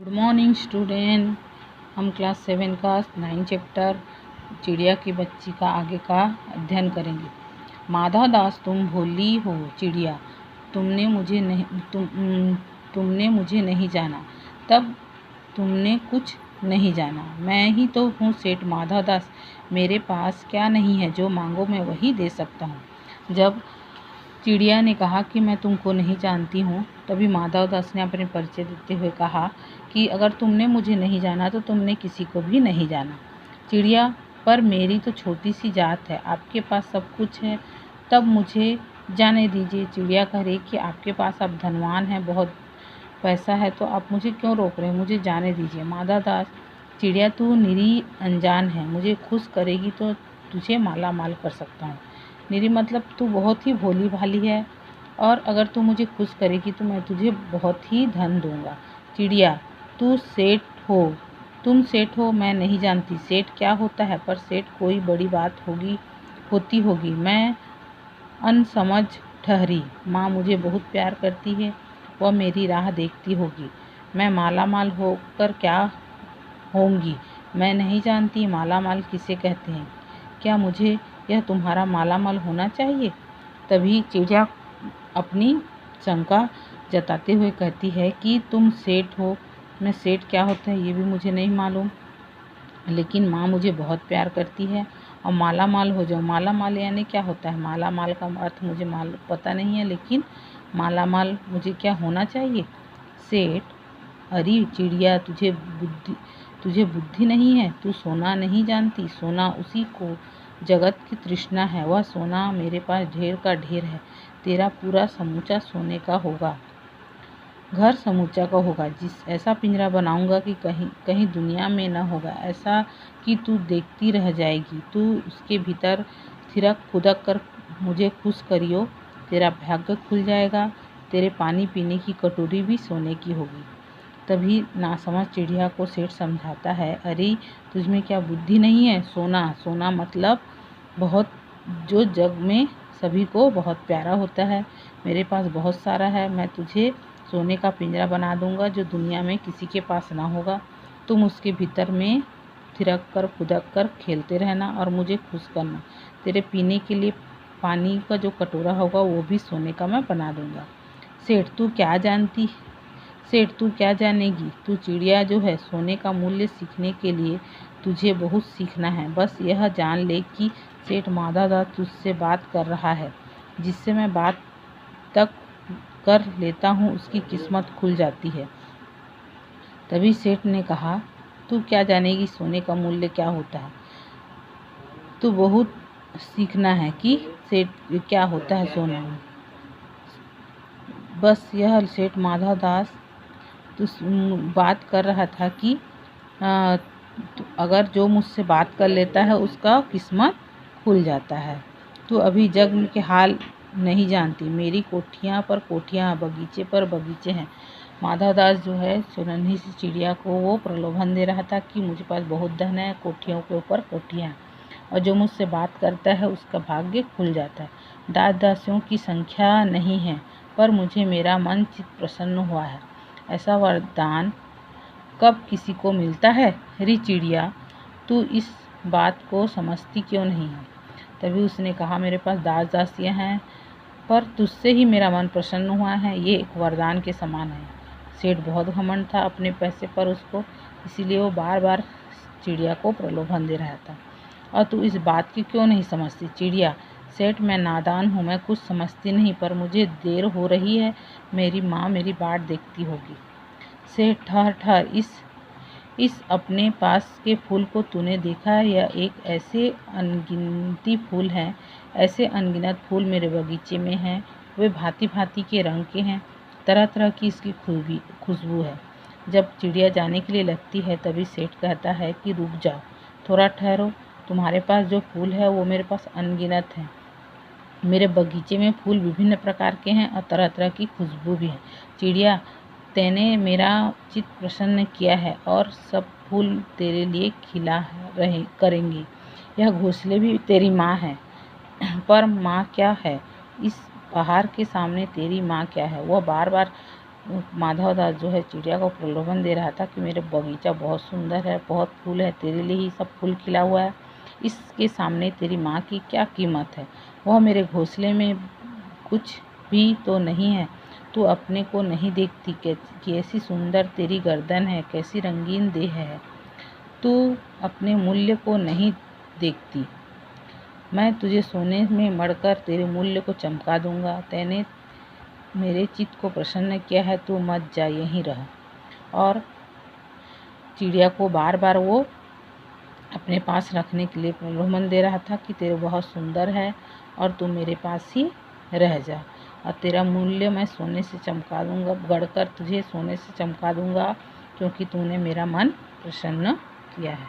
Good morning student. हम class 7 का 9 chapter चिड़िया की बच्ची का आगे का अध्ययन करेंगे। माधव दास, तुम भोली हो चिड़िया, तुमने मुझे नहीं जाना, तब तुमने कुछ नहीं जाना। मैं ही तो हूँ सेठ माधव दास, मेरे पास क्या नहीं है, जो मांगो मैं वही दे सकता हूँ। जब चिड़िया ने कहा कि मैं तुमको नहीं जानती हूँ, तभी माधव दास ने अपने परिचय देते हुए कहा कि अगर तुमने मुझे नहीं जाना तो तुमने किसी को भी नहीं जाना। चिड़िया, पर मेरी तो छोटी सी जात है, आपके पास सब कुछ है, तब मुझे जाने दीजिए। चिड़िया कह रही कि आपके पास आप धनवान हैं, बहुत पैसा है, तो आप मुझे क्यों रोक रहे हैं, मुझे जाने दीजिए। माधव दास, चिड़िया तू निरी अनजान है, मुझे खुश करेगी तो तुझे माला माल कर सकता हूँ। निरी मतलब तू बहुत ही भोली भाली है, और अगर तू मुझे खुश करेगी तो मैं तुझे बहुत ही धन दूंगा। चिड़िया, तू सेठ हो, तुम सेठ हो, मैं नहीं जानती सेठ क्या होता है, पर सेठ कोई बड़ी बात होती होगी। मैं अनसमझ ठहरी। माँ मुझे बहुत प्यार करती है, वह मेरी राह देखती होगी। मैं माला माल होकर क्या होंगी, मैं नहीं जानती माला माल किसे कहते हैं। क्या मुझे यह तुम्हारा माला माल होना चाहिए? तभी चिड़िया अपनी शंका जताते हुए कहती है कि तुम सेठ हो, मैं सेठ क्या होता है ये भी मुझे नहीं मालूम, लेकिन माँ मुझे बहुत प्यार करती है, और माला माल हो जाओ। माला माल यानी क्या होता है? माला माल का अर्थ मुझे पता नहीं है, लेकिन माला माल मुझे क्या होना चाहिए? सेठ, अरे चिड़िया, तुझे बुद्धि नहीं है, तू सोना नहीं जानती। सोना उसी को जगत की तृष्णा है, वह सोना मेरे पास ढेर का ढेर है। तेरा पूरा समूचा सोने का होगा, घर समूचा का होगा। ऐसा पिंजरा बनाऊंगा कि कहीं दुनिया में न होगा, ऐसा कि तू देखती रह जाएगी। तू उसके भीतर थिरक फुदक कर मुझे खुश करियो, तेरा भाग्य खुल जाएगा। तेरे पानी पीने की कटोरी भी सोने की होगी। तभी नासमझ चिड़िया को सेठ समझाता है, अरे तुझमें क्या बुद्धि नहीं है? सोना मतलब बहुत, जो जग में सभी को बहुत प्यारा होता है। मेरे पास बहुत सारा है, मैं तुझे सोने का पिंजरा बना दूंगा जो दुनिया में किसी के पास ना होगा। तुम उसके भीतर में थिरक कर फुदक कर खेलते रहना और मुझे खुश करना। तेरे पीने के लिए पानी का जो कटोरा होगा वो भी सोने का मैं बना दूंगा। सेठ तू क्या जानेगी? तू चिड़िया जो है, सोने का मूल्य सीखने के लिए तुझे बहुत सीखना है। बस यह जान ले कि सेठ माधव दास तुझसे बात कर रहा है। जिससे मैं बात तक कर लेता हूँ उसकी किस्मत खुल जाती है। तभी सेठ ने कहा, तू क्या जानेगी सोने का मूल्य क्या होता है? तू बहुत सीखना है कि सेठ क्या होता है सोना। बस यह सेठ माधव दास तो बात कर रहा था कि अगर जो मुझसे बात कर लेता है उसका किस्मत खुल जाता है। तो अभी जग के हाल नहीं जानती, मेरी कोठियाँ पर कोठियाँ, बगीचे पर बगीचे हैं। माधव दास जो है नन्ही सी चिड़िया को वो प्रलोभन दे रहा था कि मुझे पास बहुत धन है, कोठियों के ऊपर कोठियाँ, और जो मुझसे बात करता है उसका भाग्य खुल जाता है। दास दासियों की संख्या नहीं है, पर मुझे मेरा मन चित्त प्रसन्न हुआ है। ऐसा वरदान कब किसी को मिलता है? री चिड़िया, तू इस बात को समझती क्यों नहीं है? तभी उसने कहा, मेरे पास दास दासियाँ हैं, पर तुझसे ही मेरा मन प्रसन्न हुआ है, ये एक वरदान के समान है। सेठ बहुत घमंड था अपने पैसे पर उसको, इसीलिए वो बार बार चिड़िया को प्रलोभन दे रहा था। और तू इस बात की क्यों नहीं समझती? चिड़िया, सेठ मैं नादान हूँ, मैं कुछ समझती नहीं, पर मुझे देर हो रही है, मेरी माँ मेरी बाट देखती होगी। सेठ, ठहर, इस अपने पास के फूल को तूने देखा है? यह एक ऐसे अनगिनती फूल हैं, ऐसे अनगिनत फूल मेरे बगीचे में हैं। वे भांति भांति के रंग के हैं, तरह तरह की इसकी खुशबू है। जब चिड़िया जाने के लिए लगती है तभी सेठ कहता है कि रुक जाओ, थोड़ा ठहरो, तुम्हारे पास जो फूल है वो मेरे पास अनगिनत हैं। मेरे बगीचे में फूल विभिन्न प्रकार के हैं और तरह तरह की खुशबू भी है। चिड़िया, तैने मेरा चित्त प्रसन्न किया है और सब फूल तेरे लिए खिला करेंगे। यह घोंसले भी तेरी माँ है, पर माँ क्या है? इस पहाड़ के सामने तेरी माँ क्या है? वह बार बार माधव दास जो है चिड़िया को प्रलोभन दे रहा था कि मेरे बगीचा बहुत सुंदर है, बहुत फूल है, तेरे लिए ही सब फूल खिला हुआ है, इसके सामने तेरी माँ की क्या कीमत है। वह मेरे घोंसले में कुछ भी तो नहीं है। तू अपने को नहीं देखती कैसी सुंदर तेरी गर्दन है, कैसी रंगीन देह है। तू अपने मूल्य को नहीं देखती। मैं तुझे सोने में मढ़कर तेरे मूल्य को चमका दूंगा। तैने मेरे चित्त को प्रसन्न किया है, तू मत जा, यहीं रह। और चिड़िया को बार बार वो अपने पास रखने के लिए प्रलोभन दे रहा था कि तेरे बहुत सुंदर है और तू मेरे पास ही रह जा, और तेरा मूल्य मैं सोने से चमका दूंगा, गढ़कर तुझे सोने से चमका दूंगा, क्योंकि तूने मेरा मन प्रसन्न किया है।